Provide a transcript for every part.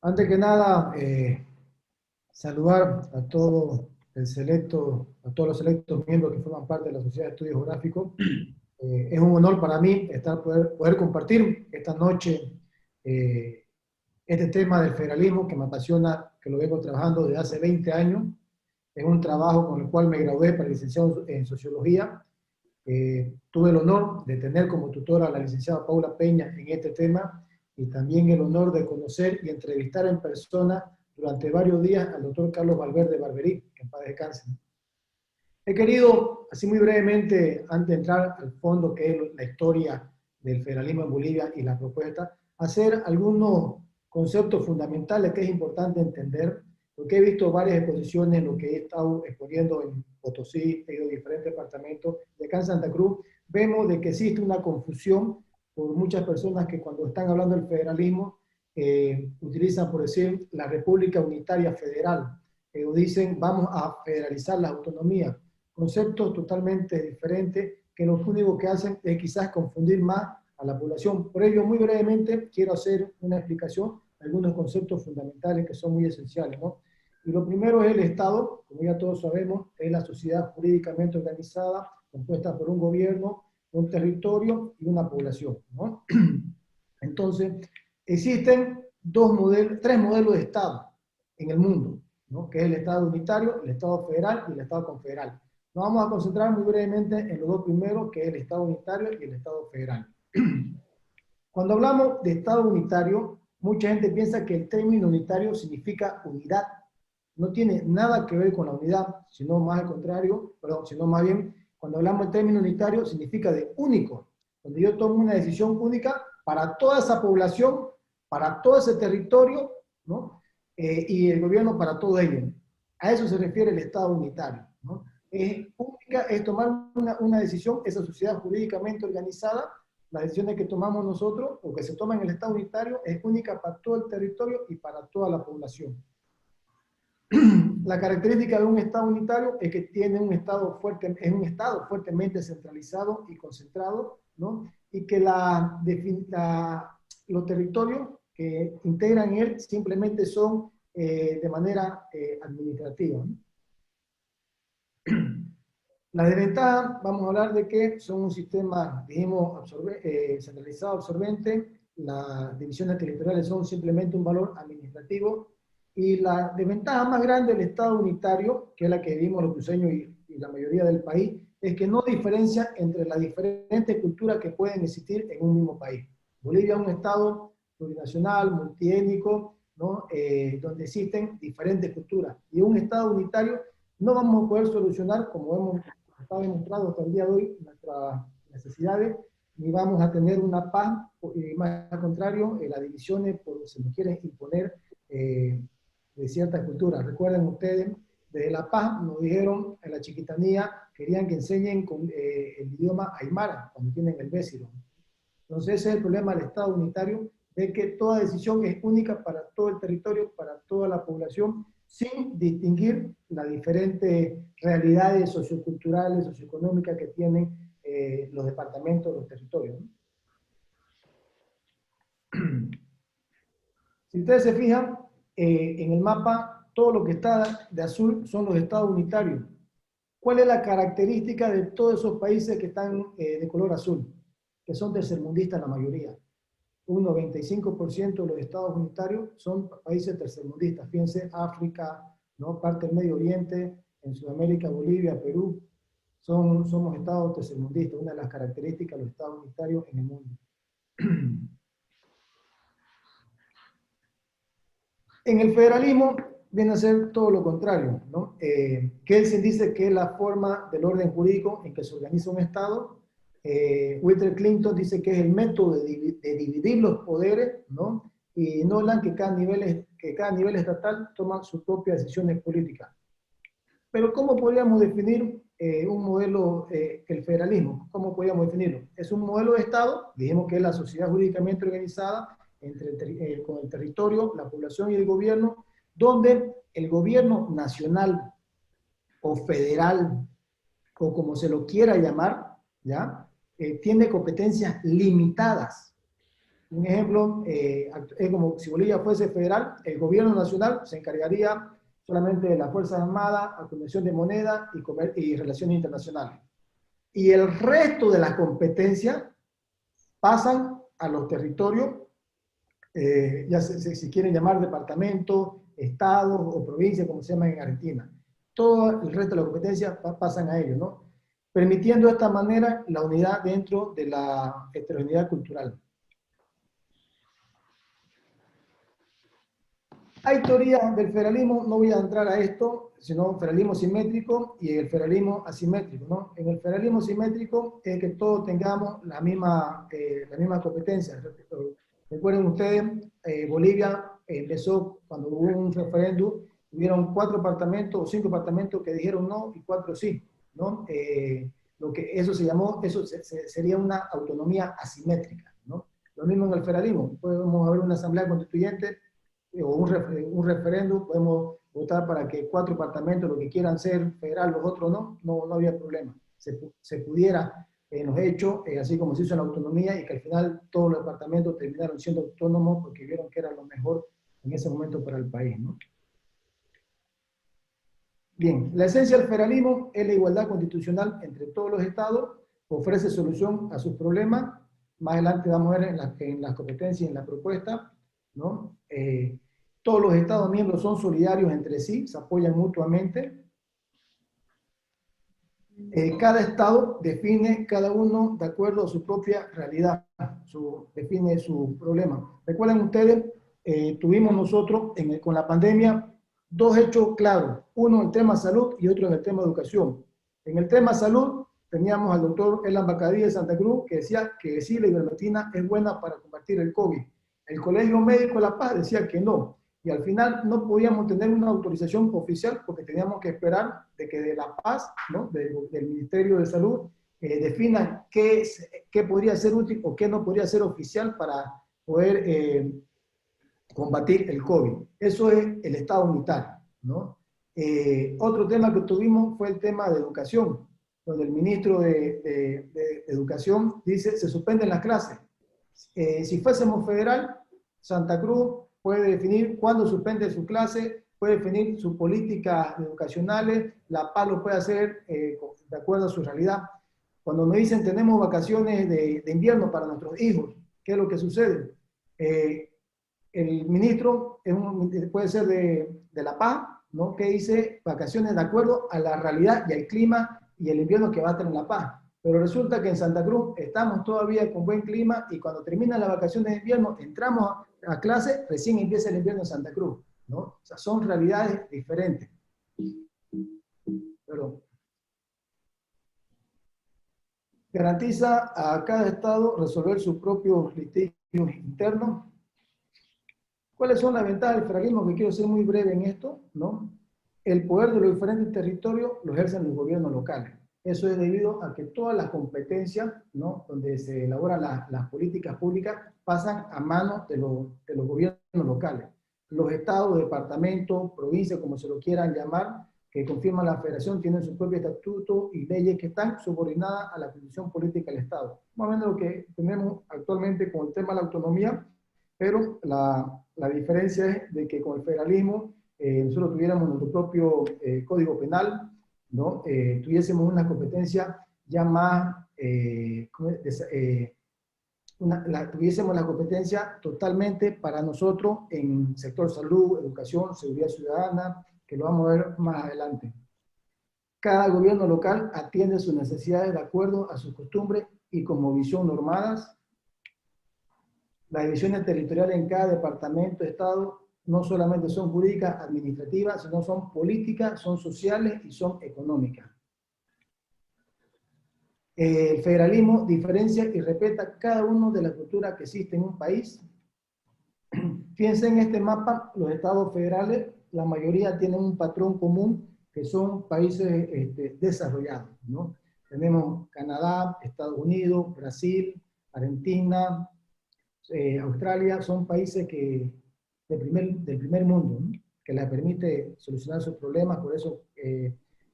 Antes que nada, saludar a todo el selecto, a todos los selectos miembros que forman parte de la Sociedad de Estudios Geográficos. Es un honor para mí poder compartir esta noche este tema del federalismo que me apasiona, que lo vengo trabajando desde hace 20 años. Es un trabajo con el cual me gradué para licenciado en Sociología. Tuve el honor de tener como tutora a la licenciada Paula Peña en este tema y también el honor de conocer y entrevistar en persona durante varios días al doctor Carlos Valverde Barberí, que en paz descanse. He querido, así muy brevemente, antes de entrar al fondo que es la historia del federalismo en Bolivia y la propuesta, hacer algunos conceptos fundamentales que es importante entender, porque he visto varias exposiciones, lo que he estado exponiendo en Potosí, he ido a diferentes departamentos, y acá en Santa Cruz, vemos de que existe una confusión por muchas personas que cuando están hablando del federalismo, utilizan, por decir, la República Unitaria Federal, o dicen, vamos a federalizar la autonomía. Conceptos totalmente diferentes que lo único que hacen es quizás confundir más a la población. Por ello, muy brevemente, quiero hacer una explicación de algunos conceptos fundamentales que son muy esenciales, ¿no? Y lo primero es el Estado, como ya todos sabemos, es la sociedad jurídicamente organizada, compuesta por un gobierno, un territorio y una población, ¿no? Entonces, existen tres modelos de Estado en el mundo, ¿no? Que es el Estado unitario, el Estado federal y el Estado confederal. Nos vamos a concentrar muy brevemente en los dos primeros, que es el Estado unitario y el Estado federal. Cuando hablamos de Estado unitario, mucha gente piensa que el término unitario significa unidad. No tiene nada que ver con la unidad, sino más al contrario, sino más bien, cuando hablamos del término unitario, significa de único, donde yo tomo una decisión única para toda esa población, para todo ese territorio, ¿no? Y el gobierno para todo ello. A eso se refiere el Estado unitario, ¿no? Es única, es tomar una decisión, esa sociedad jurídicamente organizada, las decisiones que tomamos nosotros, o que se toman en el Estado unitario, es única para todo el territorio y para toda la población. La característica de un Estado unitario es que tiene un Estado fuerte, es un Estado fuertemente centralizado y concentrado, ¿no? Y que los territorios que integran él simplemente son de manera administrativa, ¿no? La desventaja, vamos a hablar de que son un sistema, dijimos, centralizado, absorbente, las divisiones territoriales son simplemente un valor administrativo, y la desventaja más grande del Estado unitario, que es la que vivimos los cruceños y la mayoría del país, es que no diferencia entre las diferentes culturas que pueden existir en un mismo país. Bolivia es un Estado plurinacional, multiétnico, ¿no? Donde existen diferentes culturas, y un Estado unitario no vamos a poder solucionar, como hemos está demostrado hasta el día de hoy, nuestras necesidades, ni vamos a tener una paz, y más al contrario, las divisiones se nos quieren imponer de ciertas culturas. Recuerden ustedes, desde La Paz nos dijeron en la Chiquitanía, querían que enseñen con, el idioma aymara, cuando tienen el Bésiro. Entonces ese es el problema del Estado unitario, de que toda decisión es única para todo el territorio, para toda la población, sin distinguir las diferentes realidades socioculturales, socioeconómicas que tienen los departamentos, los territorios, ¿no? Si ustedes se fijan, en el mapa, todo lo que está de azul son los estados unitarios. ¿Cuál es la característica de todos esos países que están de color azul? Que son tercermundistas la mayoría. Un 95% de los estados unitarios son países tercermundistas. Fíjense, África, ¿no? Parte del Medio Oriente, en Sudamérica, Bolivia, Perú, somos estados tercermundistas, una de las características de los estados unitarios en el mundo. En el federalismo viene a ser todo lo contrario, ¿no? Kelsen dice que es la forma del orden jurídico en que se organiza un Estado. Walter Clinton dice que es el método de dividir los poderes, ¿no? Y Nolan que cada nivel estatal toma sus propias decisiones políticas. Pero ¿cómo podríamos definir un modelo, el federalismo? ¿Cómo podríamos definirlo? Es un modelo de Estado, dijimos que es la sociedad jurídicamente organizada con el territorio, la población y el gobierno, donde el gobierno nacional o federal, o como se lo quiera llamar, ¿ya? Tiene competencias limitadas. Un ejemplo, es como si Bolivia fuese federal, el gobierno nacional se encargaría solamente de las Fuerzas Armadas, acuñación de moneda y relaciones internacionales. Y el resto de las competencias pasan a los territorios, ya si quieren llamar departamentos, estados o provincias, como se llama en Argentina. Todo el resto de las competencias pasan a ellos, ¿no? Permitiendo de esta manera la unidad dentro de la heterogeneidad cultural. Hay teorías del federalismo, no voy a entrar a esto, sino federalismo simétrico y el federalismo asimétrico, ¿no? En el federalismo simétrico es que todos tengamos la misma competencia. Recuerden ustedes, Bolivia empezó cuando hubo un referéndum, hubieron 4 departamentos o 5 departamentos que dijeron no y 4 sí, ¿no? Lo que eso se llamó, sería una autonomía asimétrica, ¿no? Lo mismo en el federalismo, podemos haber una asamblea constituyente o un referéndum, podemos votar para que 4 departamentos, lo que quieran ser federal, los otros no había problema. Se pudiera en los hechos, así como se hizo en la autonomía, y que al final todos los departamentos terminaron siendo autónomos porque vieron que era lo mejor en ese momento para el país, ¿no? Bien, la esencia del federalismo es la igualdad constitucional entre todos los estados, ofrece solución a sus problemas. Más adelante vamos a ver en las competencias y en la propuesta, ¿no? Todos los estados miembros son solidarios entre sí, se apoyan mutuamente. Cada estado define cada uno de acuerdo a su propia realidad, define su problema. Recuerden ustedes, tuvimos nosotros con la pandemia 2 hechos claros, uno en el tema salud y otro en el tema educación. En el tema salud teníamos al doctor Elan Bacadí de Santa Cruz que decía que sí, la ivermectina es buena para combatir el COVID. El Colegio Médico de La Paz decía que no. Y al final no podíamos tener una autorización oficial porque teníamos que esperar de que de La Paz, ¿no? del Ministerio de Salud, definan qué podría ser útil o qué no podría ser oficial para poder combatir el COVID. Eso es el Estado unitario, ¿no? Otro tema que tuvimos fue el tema de educación, donde el ministro de Educación dice se suspenden las clases. Si fuésemos federal, Santa Cruz puede definir cuándo suspende su clase, puede definir sus políticas educacionales, La Paz lo puede hacer de acuerdo a su realidad. Cuando nos dicen tenemos vacaciones de invierno para nuestros hijos, ¿qué es lo que sucede? El ministro puede ser de La Paz, ¿no? Que dice vacaciones de acuerdo a la realidad y al clima y el invierno que va a tener La Paz. Pero resulta que en Santa Cruz estamos todavía con buen clima y cuando terminan las vacaciones de invierno, entramos a clase, recién empieza el invierno en Santa Cruz, ¿no? O sea, son realidades diferentes. Perdón. Garantiza a cada estado resolver sus propios litigios internos. ¿Cuáles son las ventajas del federalismo? Que quiero ser muy breve en esto, ¿no? El poder de los diferentes territorios lo ejercen los gobiernos locales. Eso es debido a que todas las competencias, ¿no? Donde se elaboran las políticas públicas pasan a manos de los gobiernos locales. Los estados, departamentos, provincias, como se lo quieran llamar, que confirman la federación, tienen su propio estatuto y leyes que están subordinadas a la constitución política del Estado. Más o menos lo que tenemos actualmente con el tema de la autonomía, pero la diferencia es de que con el federalismo nosotros tuviéramos nuestro propio código penal, ¿no? Tuviésemos una competencia ya más, tuviésemos la competencia totalmente para nosotros en sector salud, educación, seguridad ciudadana, que lo vamos a ver más adelante. Cada gobierno local atiende sus necesidades de acuerdo a sus costumbres y como visión normadas. Las divisiones territoriales en cada departamento, estado, no solamente son jurídicas, administrativas, sino son políticas, son sociales y son económicas. El federalismo diferencia y respeta cada uno de las culturas que existen en un país. Fíjense en este mapa, los estados federales, la mayoría tienen un patrón común, que son países desarrollados, ¿no? Tenemos Canadá, Estados Unidos, Brasil, Argentina, Australia, son países del primer mundo, ¿no? Que les permite solucionar sus problemas, por eso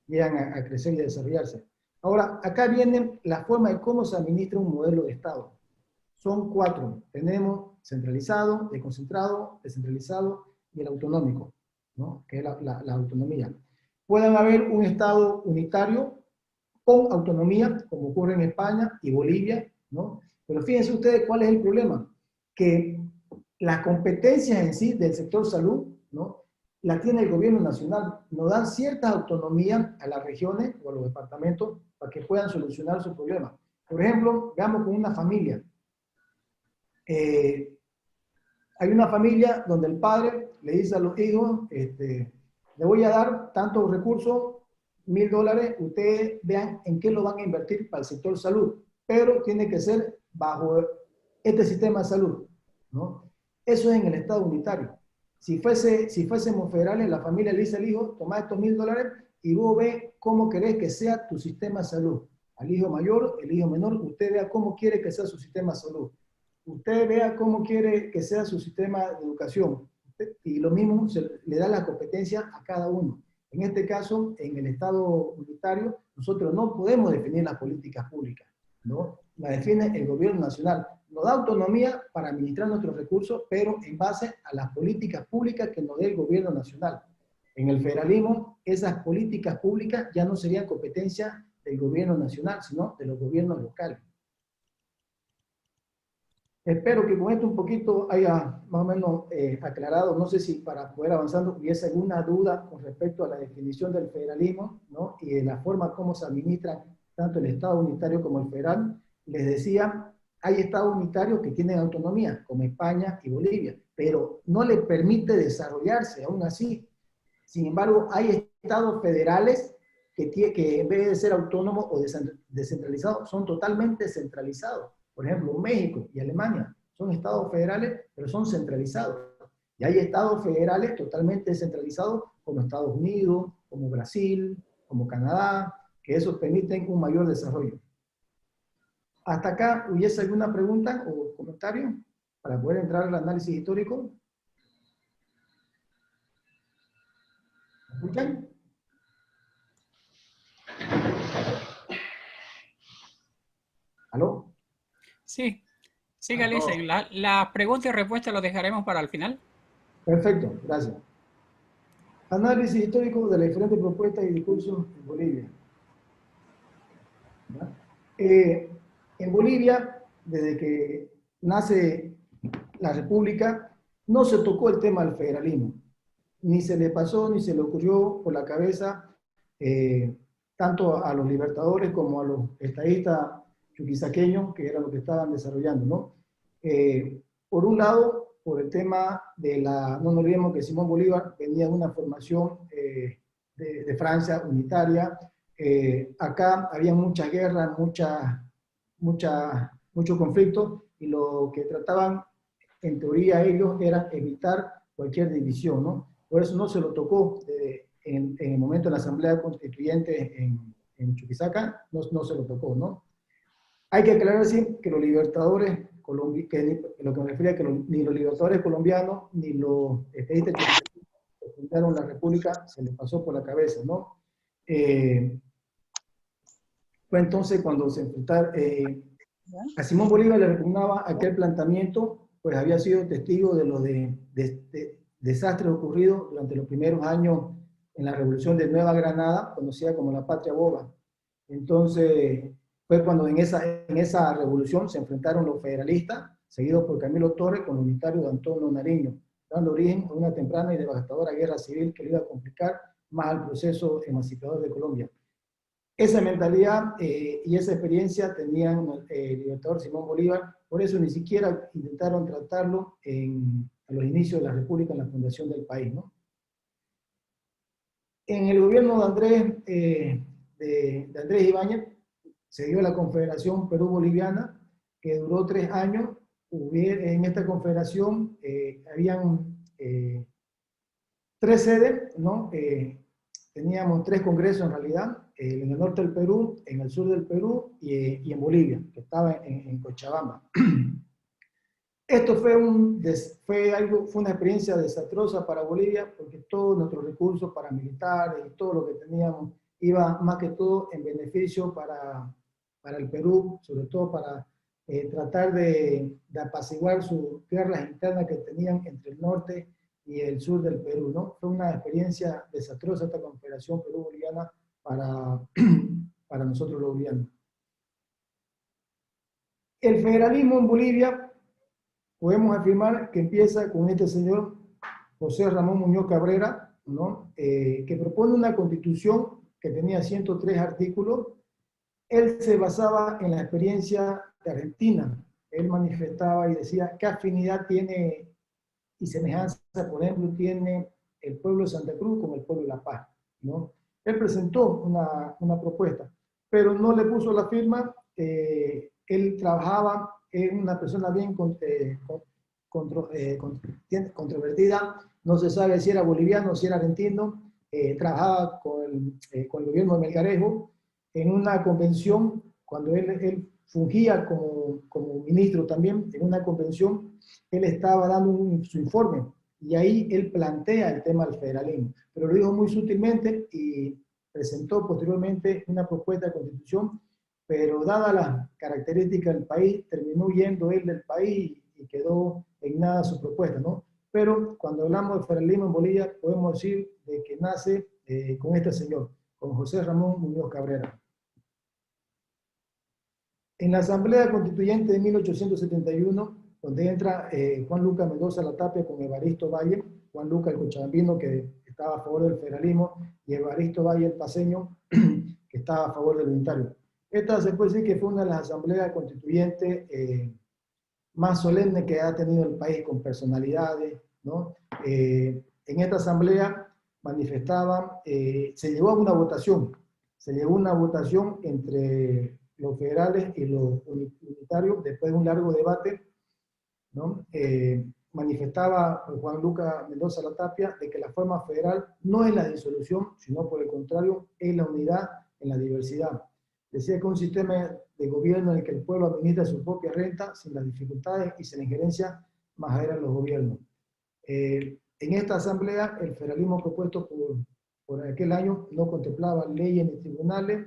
llegan a crecer y a desarrollarse. Ahora, acá viene la forma de cómo se administra un modelo de Estado. Son 4. Tenemos centralizado, desconcentrado, descentralizado y el autonómico, ¿no? Que es la autonomía. Pueden haber un Estado unitario con autonomía, como ocurre en España y Bolivia, ¿no? Pero fíjense ustedes cuál es el problema, que las competencias en sí del sector salud, ¿no? Las tiene el gobierno nacional, nos dan cierta autonomía a las regiones o a los departamentos para que puedan solucionar sus problemas. Por ejemplo, veamos con una familia. Hay una familia donde el padre le dice a los hijos, le voy a dar tantos recursos, $1000, ustedes vean en qué lo van a invertir para el sector salud, pero tiene que ser bajo este sistema de salud, ¿no? Eso es en el Estado unitario. Si fuésemos federales, la familia le dice al hijo, toma estos $1000 y vos ve cómo querés que sea tu sistema de salud. Al hijo mayor, el hijo menor, usted vea cómo quiere que sea su sistema de salud. Usted vea cómo quiere que sea su sistema de educación. Y lo mismo le da la competencia a cada uno. En este caso, en el Estado unitario, nosotros no podemos definir las políticas públicas, ¿no? La define el gobierno nacional. Nos da autonomía para administrar nuestros recursos, pero en base a las políticas públicas que nos dé el gobierno nacional. En el federalismo, esas políticas públicas ya no serían competencia del gobierno nacional, sino de los gobiernos locales. Espero que con esto un poquito haya más o menos aclarado, no sé si para poder avanzando hubiese alguna duda con respecto a la definición del federalismo, ¿no? Y de la forma como se administran tanto el Estado unitario como el federal. Les decía, hay Estados unitarios que tienen autonomía, como España y Bolivia, pero no les permite desarrollarse aún así. Sin embargo, hay Estados federales que en vez de ser autónomos o descentralizados, son totalmente centralizados. Por ejemplo, México y Alemania son estados federales, pero son centralizados. Y hay estados federales totalmente descentralizados, como Estados Unidos, como Brasil, como Canadá, que esos permiten un mayor desarrollo. ¿Hasta acá hubiese alguna pregunta o comentario para poder entrar al análisis histórico? ¿Me escuchan? ¿Aló? Sí, sí, Galicia. La pregunta y respuesta lo dejaremos para el final. Perfecto, gracias. Análisis histórico de las diferentes propuestas y discursos en Bolivia. En Bolivia, desde que nace la República, no se tocó el tema del federalismo. Ni se le pasó, ni se le ocurrió por la cabeza, tanto a los libertadores como a los estadistas chuquisaqueños, que eran los que estaban desarrollando, ¿no? Por un lado, por el tema de no nos olvidemos que Simón Bolívar venía de una formación de Francia unitaria. Acá había muchas guerras, muchos conflictos, y lo que trataban, en teoría, ellos era evitar cualquier división, ¿no? Por eso no se lo tocó en el momento de la Asamblea Constituyente en Chuquisaca, no se lo tocó, ¿no? Hay que aclarar así que los libertadores, lo que me refiero a que ni los libertadores colombianos ni los estadistas que fundaron la República se les pasó por la cabeza, ¿no? Fue entonces cuando se enfrentaron, a Simón Bolívar le repugnaba aquel planteamiento, pues había sido testigo de los desastres ocurridos durante los primeros años en la Revolución de Nueva Granada, conocida como la Patria Boba. Entonces, fue cuando en esa revolución se enfrentaron los federalistas, seguidos por Camilo Torres, con los unitarios de Antonio Nariño, dando origen a una temprana y devastadora guerra civil que le iba a complicar más al proceso emancipador de Colombia. Esa mentalidad y esa experiencia tenían el libertador Simón Bolívar, por eso ni siquiera intentaron tratarlo a los inicios de la República, en la fundación del país, ¿no? En el gobierno de Andrés Ibáñez se dio la Confederación Perú-Boliviana, que duró 3 años. En esta confederación habían 3 sedes, ¿no? Teníamos 3 congresos en realidad, en el norte del Perú, en el sur del Perú y en Bolivia, que estaba en Cochabamba. Esto fue una experiencia desastrosa para Bolivia, porque todos nuestros recursos paramilitares y todo lo que teníamos iba más que todo en beneficio para el Perú, sobre todo para tratar de apaciguar sus guerras internas que tenían entre el norte y el sur del Perú, ¿no? Fue una experiencia desastrosa esta Confederación Perú-Boliviana para, para nosotros los bolivianos. El federalismo en Bolivia, podemos afirmar que empieza con este señor José Ramón Muñoz Cabrera, ¿no? Que propone una constitución que tenía 103 artículos. Él se basaba en la experiencia de Argentina. Él manifestaba y decía qué afinidad tiene y semejanza, por ejemplo, tiene el pueblo de Santa Cruz con el pueblo de La Paz, ¿no? Él presentó una propuesta, pero no le puso la firma. Él trabajaba, en una persona bien controvertida, no se sabe si era boliviano o si era argentino, trabajaba con el gobierno de Melgarejo en una convención, cuando él fungía como ministro también, en una convención, él estaba dando su informe, y ahí él plantea el tema del federalismo, pero lo dijo muy sutilmente y presentó posteriormente una propuesta de constitución, pero dada las características del país, terminó huyendo él del país y quedó en nada su propuesta, ¿no? Pero cuando hablamos de federalismo en Bolivia, podemos decir de que nace con este señor, con José Ramón Muñoz Cabrera. En la Asamblea Constituyente de 1871, donde entra Juan Lucas Mendoza Latapia con Evaristo Valle, Juan Lucas el cochabambino, que estaba a favor del federalismo, y Evaristo Valle el paceño, que estaba a favor del unitario. Esta se puede decir que fue una de las asambleas constituyentes más solemnes que ha tenido el país, con personalidades, ¿no? En esta asamblea manifestaban, se llevó a una votación, entre los federales y los unitarios, después de un largo debate, ¿no? Manifestaba Juan Lucas Mendoza Latapia de que la forma federal no es la disolución, sino por el contrario, es la unidad en la diversidad. Decía que un sistema de gobierno en el que el pueblo administra su propia renta sin las dificultades y sin la injerencia majadera de los gobiernos. En esta asamblea, el federalismo propuesto por aquel año no contemplaba leyes ni tribunales,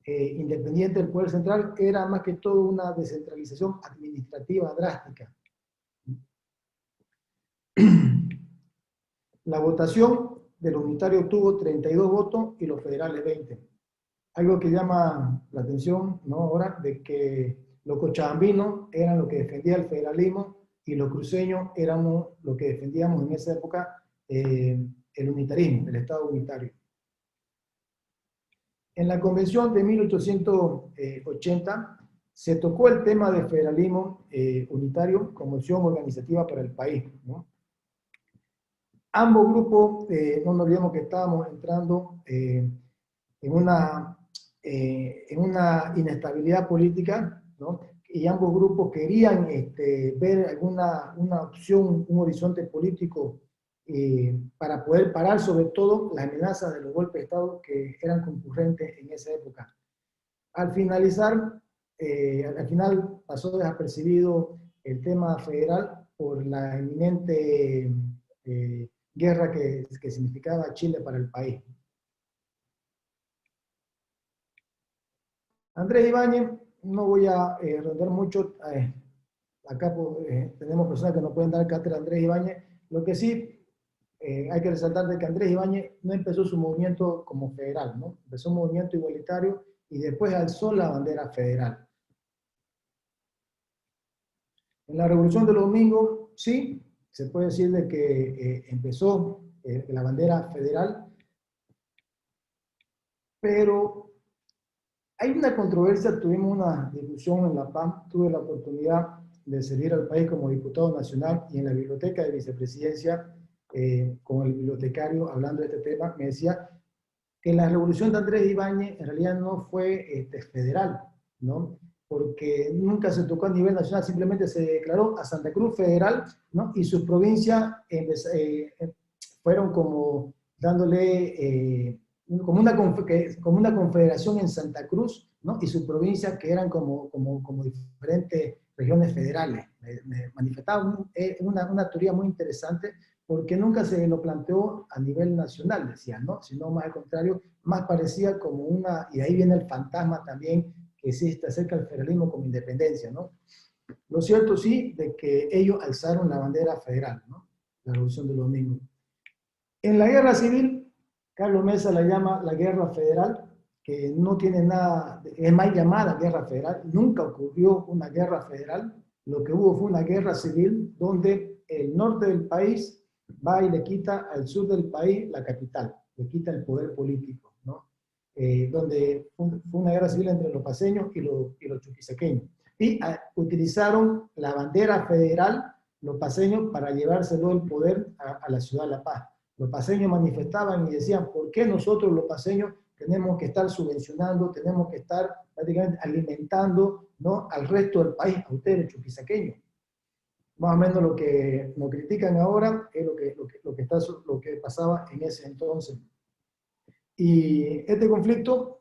independiente del poder central, era más que todo una descentralización administrativa drástica. La votación del unitario tuvo 32 votos y los federales 20. Algo que llama la atención, ¿no? Ahora, de que los cochabambinos eran los que defendían el federalismo y los cruceños éramos los que defendíamos en esa época el unitarismo, el Estado unitario. En la convención de 1880 se tocó el tema del federalismo unitario como opción organizativa para el país, ¿no? Ambos grupos, no nos olvidemos que estábamos entrando en una inestabilidad política, ¿no? Y ambos grupos querían ver una opción, un horizonte político para poder parar sobre todo las amenazas de los golpes de Estado que eran concurrentes en esa época. Al final pasó desapercibido el tema federal por la inminente guerra que significaba Chile para el país. Andrés Ibáñez, no voy a rondar mucho, acá tenemos personas que no pueden dar cátedra a Andrés Ibáñez. Lo que sí hay que resaltar de que Andrés Ibáñez no empezó su movimiento como federal, ¿no? Empezó un movimiento igualitario y después alzó la bandera federal. En la Revolución de los Domingos, sí, se puede decir de que empezó la bandera federal, pero hay una controversia. Tuvimos una discusión en La Paz, tuve la oportunidad de servir al país como diputado nacional, y en la biblioteca de vicepresidencia, con el bibliotecario hablando de este tema, me decía que la revolución de Andrés Ibáñez en realidad no fue federal, ¿no? Porque nunca se tocó a nivel nacional, simplemente se declaró a Santa Cruz federal, ¿no? Y sus provincias fueron como dándole como una confederación en Santa Cruz, ¿no? Y sus provincias que eran como diferentes regiones federales. Me manifestaba una teoría muy interesante, porque nunca se lo planteó a nivel nacional, decían, ¿no? Sino más al contrario, más parecía como y ahí viene el fantasma también que existe acerca del federalismo como independencia, ¿no? Lo cierto sí, de que ellos alzaron la bandera federal, ¿no? La Revolución del Domingo. En la guerra civil, Carlos Mesa la llama la guerra federal, que no tiene nada, es mal llamada guerra federal, nunca ocurrió una guerra federal, lo que hubo fue una guerra civil donde el norte del país va y le quita al sur del país la capital, le quita el poder político, ¿no? Donde fue una guerra civil entre los paceños y los chuquisaqueños. Y utilizaron la bandera federal, los paceños, para llevárselo el poder a la ciudad de La Paz. Los paceños manifestaban y decían, ¿por qué nosotros los paceños tenemos que estar subvencionando, tenemos que estar prácticamente alimentando, ¿no?, al resto del país, a ustedes los chuquisaqueños? Más o menos lo que nos critican ahora es lo que pasaba en ese entonces. Y este conflicto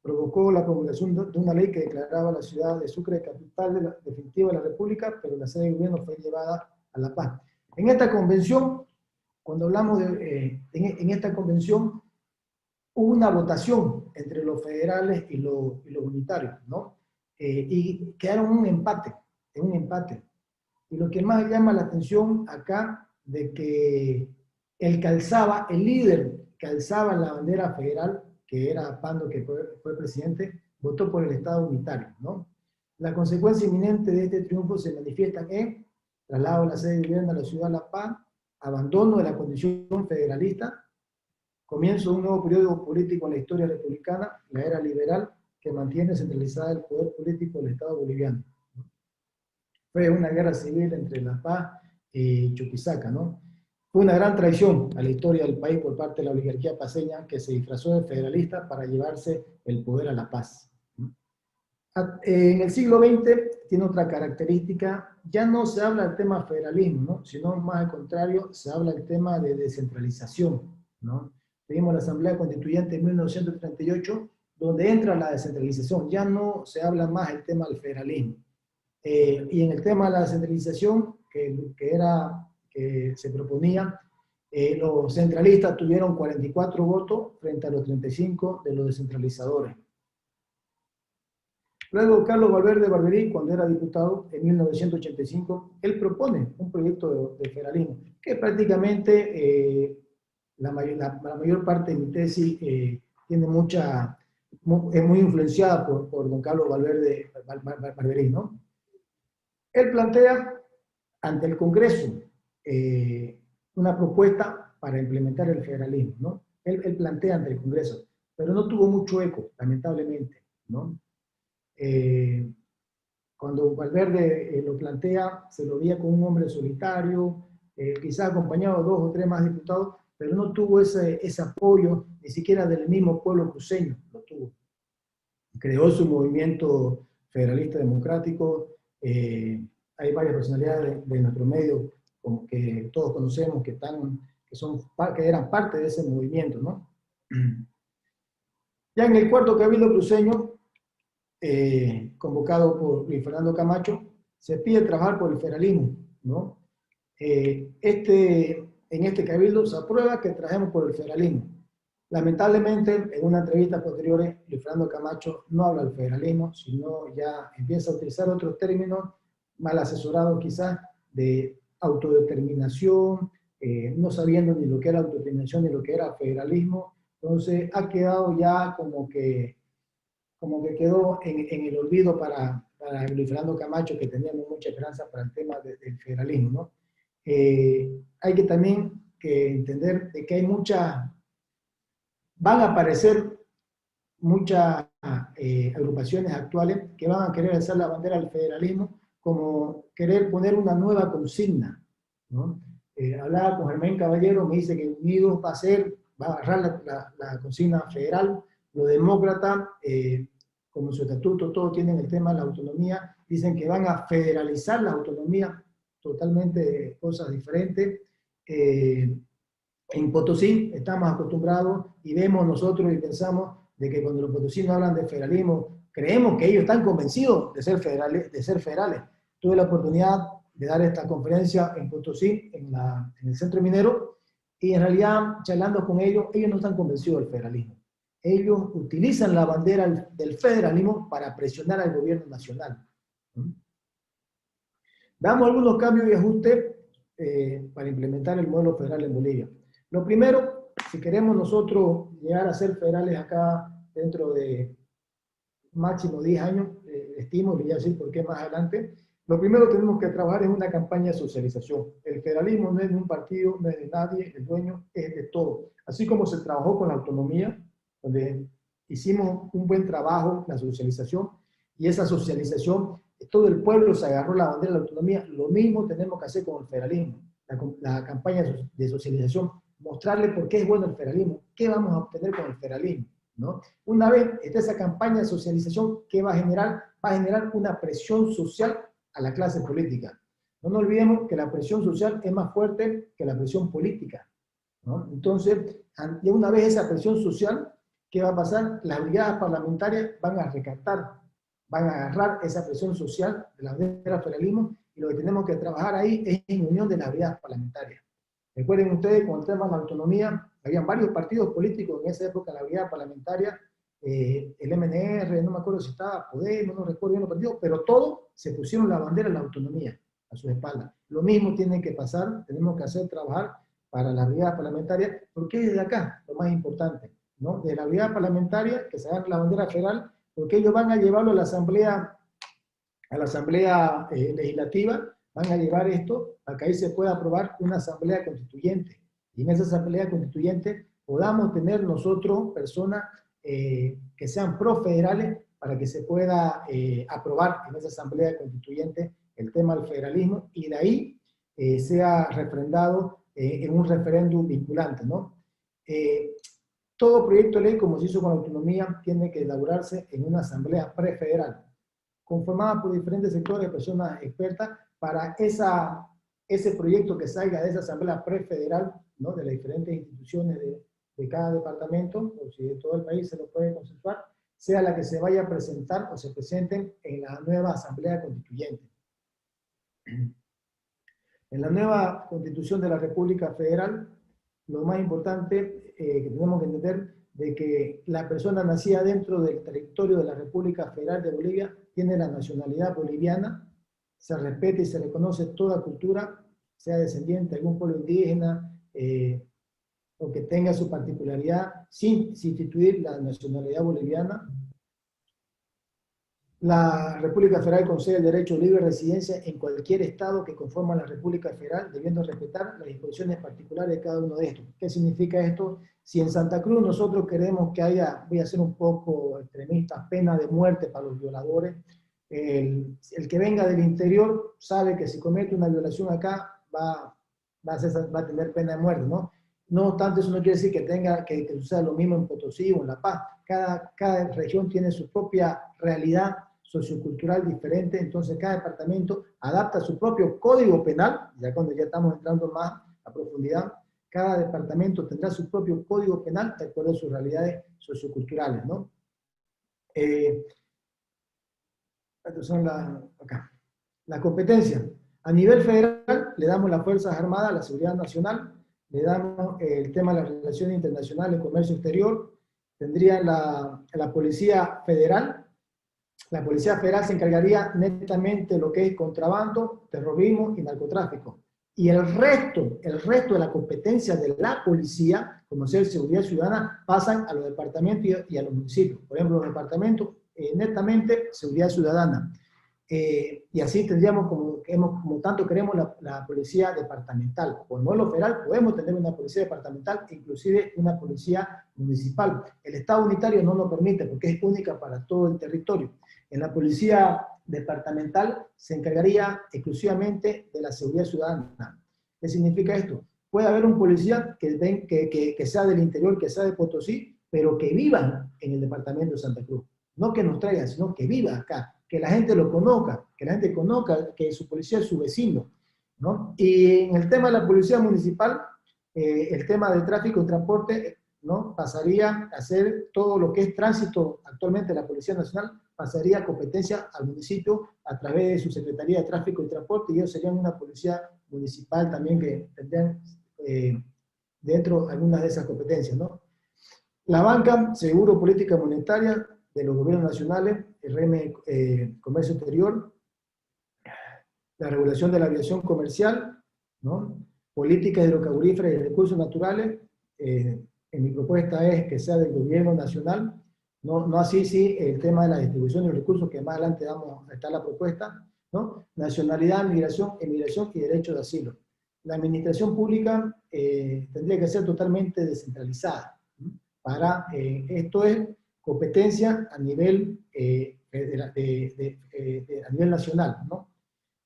provocó la promulgación de una ley que declaraba la ciudad de Sucre capital definitiva de la República, pero la sede de gobierno fue llevada a La Paz. En esta convención, cuando hablamos en esta convención, hubo una votación entre los federales y los unitarios, ¿no? Y quedaron un empate. Y lo que más llama la atención acá, de que el líder que alzaba la bandera federal, que era Pando, que fue presidente, votó por el Estado unitario, ¿no? La consecuencia inminente de este triunfo se manifiesta en traslado de la sede de gobierno a la ciudad de La Paz, abandono de la condición federalista, comienzo de un nuevo periodo político en la historia republicana, la era liberal, que mantiene centralizada el poder político del Estado boliviano. Fue una guerra civil entre La Paz y Chuquisaca, ¿no? Fue una gran traición a la historia del país por parte de la oligarquía paceña, que se disfrazó de federalista para llevarse el poder a La Paz. En el siglo XX tiene otra característica, ya no se habla del tema federalismo, ¿no?, sino más al contrario, se habla del tema de descentralización, ¿no? Tuvimos la Asamblea Constituyente en 1938, donde entra la descentralización, ya no se habla más del tema del federalismo. Y en el tema de la descentralización que se proponía, los centralistas tuvieron 44 votos frente a los 35 de los descentralizadores. Luego, Carlos Valverde Barberí, cuando era diputado en 1985, él propone un proyecto de federalismo, que prácticamente la mayor parte de mi tesis tiene es muy influenciada por don Carlos Valverde Barberí, ¿no? Él plantea ante el Congreso una propuesta para implementar el federalismo, ¿no? Él plantea ante el Congreso, pero no tuvo mucho eco, lamentablemente, ¿no? Cuando Valverde lo plantea, se lo veía como un hombre solitario, quizás acompañado de 2 o 3 más diputados, pero no tuvo ese apoyo, ni siquiera del mismo pueblo cruceño lo tuvo. Creó su movimiento federalista democrático, hay varias personalidades de nuestro medio que todos conocemos que eran parte de ese movimiento, ¿no? Ya en el cuarto cabildo cruceño, convocado por Luis Fernando Camacho, se pide trabajar por el federalismo, ¿no? En este cabildo se aprueba que trabajemos por el federalismo. Lamentablemente, en una entrevista posterior, Luis Fernando Camacho no habla del federalismo, sino ya empieza a utilizar otros términos mal asesorados quizás de autodeterminación, no sabiendo ni lo que era autodeterminación ni lo que era federalismo. Entonces ha quedado ya como que quedó en el olvido para Luis Fernando Camacho, que teníamos mucha esperanza para el tema del federalismo, ¿no? Hay que también entender de que van a aparecer muchas agrupaciones actuales que van a querer alzar la bandera del federalismo, como querer poner una nueva consigna, ¿no? Hablaba con Germán Caballero, me dice que Unidos va a agarrar la consigna federal. Los demócratas, como su estatuto, todos tienen el tema de la autonomía, dicen que van a federalizar la autonomía, totalmente cosas diferentes. En Potosí estamos acostumbrados y vemos nosotros y pensamos de que cuando los potosinos hablan de federalismo, creemos que ellos están convencidos de ser federales. Tuve la oportunidad de dar esta conferencia en Potosí, en el centro minero, y en realidad, charlando con ellos no están convencidos del federalismo. ellos utilizan la bandera del federalismo para presionar al gobierno nacional. Damos algunos cambios y ajustes para implementar el modelo federal en Bolivia. Lo primero, si queremos nosotros llegar a ser federales acá dentro de máximo 10 años, estimo, y voy a decir por qué más adelante, lo primero que tenemos que trabajar es una campaña de socialización. El federalismo no es de un partido, no es de nadie, el dueño es de todo. Así como se trabajó con la autonomía, donde hicimos un buen trabajo, la socialización, y esa socialización, todo el pueblo se agarró la bandera de la autonomía, lo mismo tenemos que hacer con el federalismo, la campaña de socialización, mostrarle por qué es bueno el federalismo, qué vamos a obtener con el federalismo, ¿no? Una vez esté esa campaña de socialización, ¿qué va a generar? Va a generar una presión social a la clase política. No nos olvidemos que la presión social es más fuerte que la presión política, ¿no? Entonces, ya una vez esa presión social, ¿qué va a pasar? Las brigadas parlamentarias van a recatar, van a agarrar esa presión social de la bandera del federalismo, y lo que tenemos que trabajar ahí es en unión de las brigadas parlamentarias. Recuerden ustedes, con el tema de la autonomía, habían varios partidos políticos en esa época, la brigada parlamentaria, el MNR, no me acuerdo si estaba Podemos, no recuerdo bien los partidos, pero todos se pusieron la bandera de la autonomía a su espalda. Lo mismo tiene que pasar, tenemos que hacer trabajar para la brigada parlamentaria, porque es desde acá lo más importante, ¿no? De la brigada parlamentaria, que se haga la bandera federal, porque ellos van a llevarlo a la asamblea legislativa, van a llevar esto para que ahí se pueda aprobar una asamblea constituyente. Y en esa asamblea constituyente podamos tener nosotros personas que sean profederales para que se pueda aprobar en esa asamblea constituyente el tema del federalismo, y de ahí sea refrendado en un referéndum vinculante, ¿no? Todo proyecto de ley, como se hizo con la autonomía, tiene que elaborarse en una asamblea prefederal, conformada por diferentes sectores de personas expertas, para ese proyecto que salga de esa asamblea prefederal, ¿no? De las diferentes instituciones de cada departamento, o si de todo el país se lo puede consensuar, sea la que se vaya a presentar o se presenten en la nueva asamblea constituyente. En la nueva constitución de la República Federal, lo más importante que tenemos que entender, de que la persona nacida dentro del territorio de la República Federal de Bolivia tiene la nacionalidad boliviana, se respeta y se reconoce toda cultura, sea descendiente de algún pueblo indígena, o que tenga su particularidad, sin sustituir la nacionalidad boliviana. La República Federal concede el derecho a libre residencia en cualquier estado que conforma la República Federal, debiendo respetar las disposiciones particulares de cada uno de estos. ¿Qué significa esto? Si en Santa Cruz nosotros queremos que haya, voy a ser un poco extremista, pena de muerte para los violadores, el que venga del interior sabe que si comete una violación acá va a tener pena de muerte, ¿no? No obstante, eso no quiere decir que suceda lo mismo en Potosí o en La Paz. Cada región tiene su propia realidad sociocultural diferente, entonces cada departamento adapta su propio código penal, ya cuando ya estamos entrando más a profundidad, cada departamento tendrá su propio código penal de acuerdo a sus realidades socioculturales, ¿no? Estas son la competencia. A nivel federal le damos las Fuerzas Armadas, la seguridad nacional, le damos el tema de las relaciones internacionales, el comercio exterior, tendría la Policía Federal. La Policía Federal se encargaría netamente de lo que es contrabando, terrorismo y narcotráfico. Y el resto de la competencia de la policía, como ser seguridad ciudadana, pasan a los departamentos y a los municipios. Por ejemplo, los departamentos, netamente seguridad ciudadana. Y así tendríamos, como tanto queremos, la policía departamental. Por modelo federal podemos tener una policía departamental, inclusive una policía municipal. El Estado unitario no lo permite porque es única para todo el territorio. En la policía departamental se encargaría exclusivamente de la seguridad ciudadana. ¿Qué significa esto? Puede haber un policía que sea del interior, que sea de Potosí, pero que viva en el departamento de Santa Cruz. No que nos traiga, sino que viva acá, que la gente lo conozca, que la gente conozca que su policía es su vecino, ¿no? Y en el tema de la policía municipal, el tema del tráfico y transporte, ¿no? Pasaría a ser todo lo que es tránsito. Actualmente la Policía Nacional pasaría competencia al municipio a través de su Secretaría de Tráfico y Transporte, y ellos serían una policía municipal también que tendrían dentro algunas de esas competencias, ¿no? La banca, seguro, política monetaria de los gobiernos nacionales, el régimen comercio exterior, la regulación de la aviación comercial, ¿no? Política hidrocarburífera y recursos naturales. En mi propuesta es que sea del gobierno nacional, no así sí el tema de la distribución de los recursos, que más adelante está la propuesta, ¿no? Nacionalidad, migración, emigración y derecho de asilo. La administración pública tendría que ser totalmente descentralizada, ¿no? Esto es competencia a nivel, a nivel nacional, ¿no?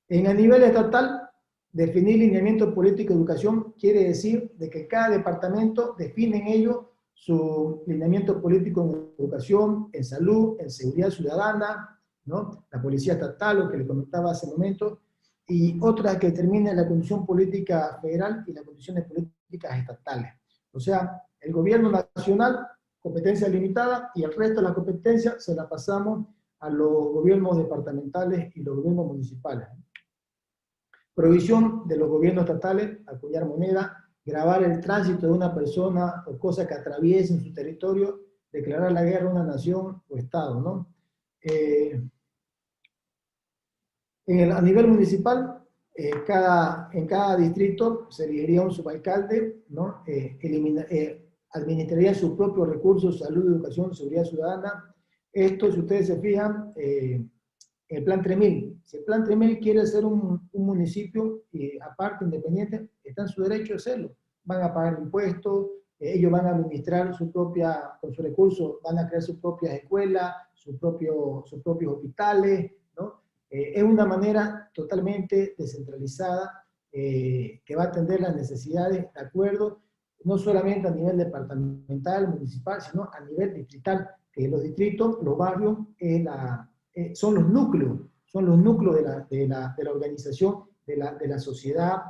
A nivel estatal, definir lineamiento político de educación quiere decir de que cada departamento define en ello su lineamiento político en educación, en salud, en seguridad ciudadana, ¿no? La policía estatal, lo que le comentaba hace un momento, y otras que determinen la condición política federal y las condiciones políticas estatales. O sea, el gobierno nacional, competencia limitada, y el resto de la competencia se la pasamos a los gobiernos departamentales y los gobiernos municipales. Prohibición de los gobiernos estatales, acuñar moneda, grabar el tránsito de una persona o cosa que atraviesen su territorio, declarar la guerra a una nación o estado, ¿no? A nivel municipal, en cada distrito se elegiría un subalcalde, ¿no? Administraría sus propios recursos, salud, educación, seguridad ciudadana. Esto, si ustedes se fijan, el plan 3000. Si el plan 3000 quiere ser un municipio aparte, independiente, está en su derecho de hacerlo. Van a pagar impuestos, ellos van a administrar con sus recursos, van a crear sus propias escuelas, sus propios hospitales, ¿no? Es una manera totalmente descentralizada que va a atender las necesidades de acuerdo, no solamente a nivel departamental, municipal, sino a nivel distrital, que los distritos, los barrios, son los núcleos de la organización, de la sociedad,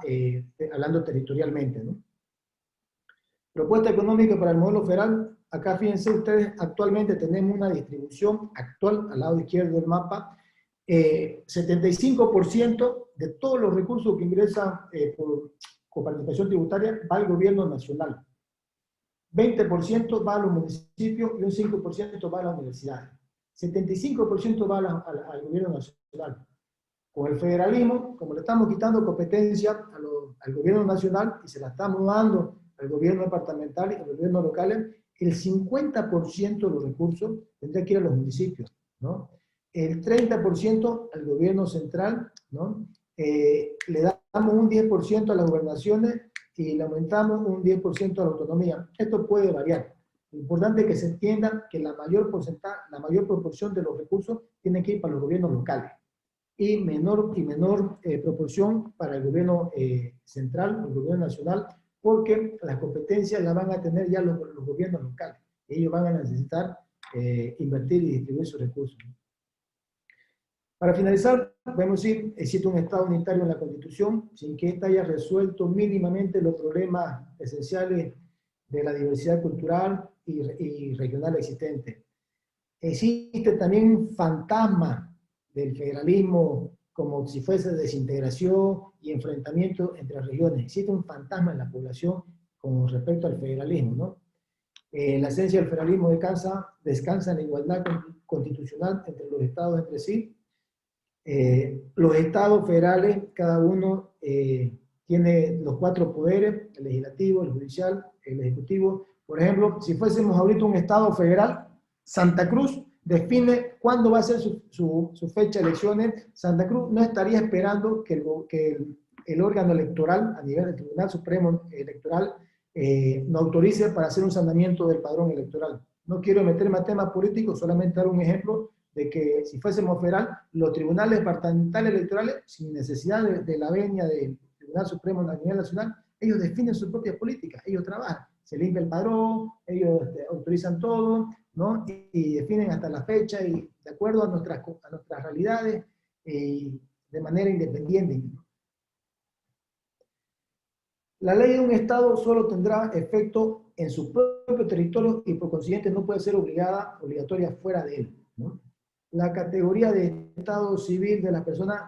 hablando territorialmente, ¿no? Propuesta económica para el modelo federal. Acá fíjense ustedes, actualmente tenemos una distribución actual, al lado izquierdo del mapa, 75% de todos los recursos que ingresan con participación tributaria va al gobierno nacional. 20% va a los municipios y un 5% va a las universidades. 75% va al gobierno nacional. Con el federalismo, como le estamos quitando competencia al gobierno nacional y se la estamos dando al gobierno departamental y al gobierno local, el 50% de los recursos tendría que ir a los municipios, ¿no? El 30% al gobierno central, ¿no? Le damos un 10% a las gobernaciones y le aumentamos un 10% a la autonomía. Esto puede variar. Lo importante es que se entienda que la mayor proporción de los recursos tiene que ir para los gobiernos locales y menor proporción para el gobierno central, el gobierno nacional, porque las competencias las van a tener ya los gobiernos locales. Ellos van a necesitar invertir y distribuir sus recursos. Para finalizar, podemos decir, existe un Estado unitario en la Constitución, sin que ésta haya resuelto mínimamente los problemas esenciales de la diversidad cultural y regional existente. Existe también un fantasma del federalismo, como si fuese desintegración y enfrentamiento entre regiones. Existe un fantasma en la población con respecto al federalismo, ¿no? La esencia del federalismo descansa en la igualdad constitucional entre los estados entre sí. Los estados federales, cada uno tiene los 4 poderes, el legislativo, el judicial, el ejecutivo. Por ejemplo, si fuésemos ahorita un estado federal, Santa Cruz define cuándo va a ser su fecha de elecciones. Santa Cruz no estaría esperando que el órgano electoral, a nivel del Tribunal Supremo Electoral, no autorice para hacer un sanamiento del padrón electoral. No quiero meterme a temas políticos, solamente dar un ejemplo de que si fuésemos federal, los tribunales departamentales electorales, sin necesidad de la venia del Tribunal Supremo a nivel nacional, ellos definen sus propias políticas, ellos trabajan, se limpia el padrón, ellos autorizan todo, ¿no? Y definen hasta la fecha y de acuerdo a nuestras realidades de manera independiente. La ley de un Estado solo tendrá efecto en su propio territorio y por consiguiente no puede ser obligatoria fuera de él, ¿no? La categoría de Estado civil de las personas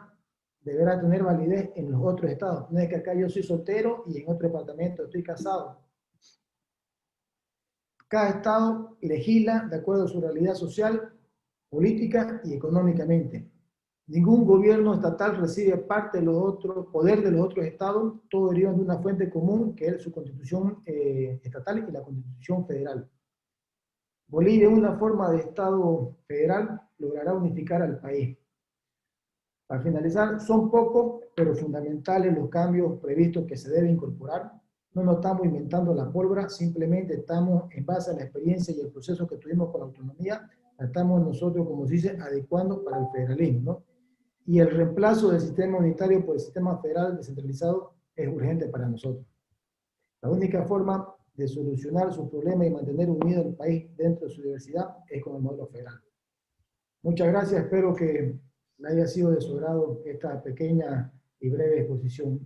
deberá tener validez en los otros estados. No es que acá yo soy soltero y en otro departamento estoy casado. Cada estado legisla de acuerdo a su realidad social, política y económicamente. Ningún gobierno estatal recibe parte de los otros, poder de los otros estados, todo deriva de una fuente común que es su constitución estatal y la constitución federal. Bolivia, una forma de estado federal, logrará unificar al país. Para finalizar, son pocos, pero fundamentales los cambios previstos que se deben incorporar. No nos estamos inventando la pólvora, simplemente estamos, en base a la experiencia y el proceso que tuvimos con la autonomía, estamos nosotros, como se dice, adecuando para el federalismo, ¿no? Y el reemplazo del sistema unitario por el sistema federal descentralizado es urgente para nosotros. La única forma de solucionar su problema y mantener unido el país dentro de su diversidad es con el modelo federal. Muchas gracias, espero que le haya sido de su agrado esta pequeña y breve exposición.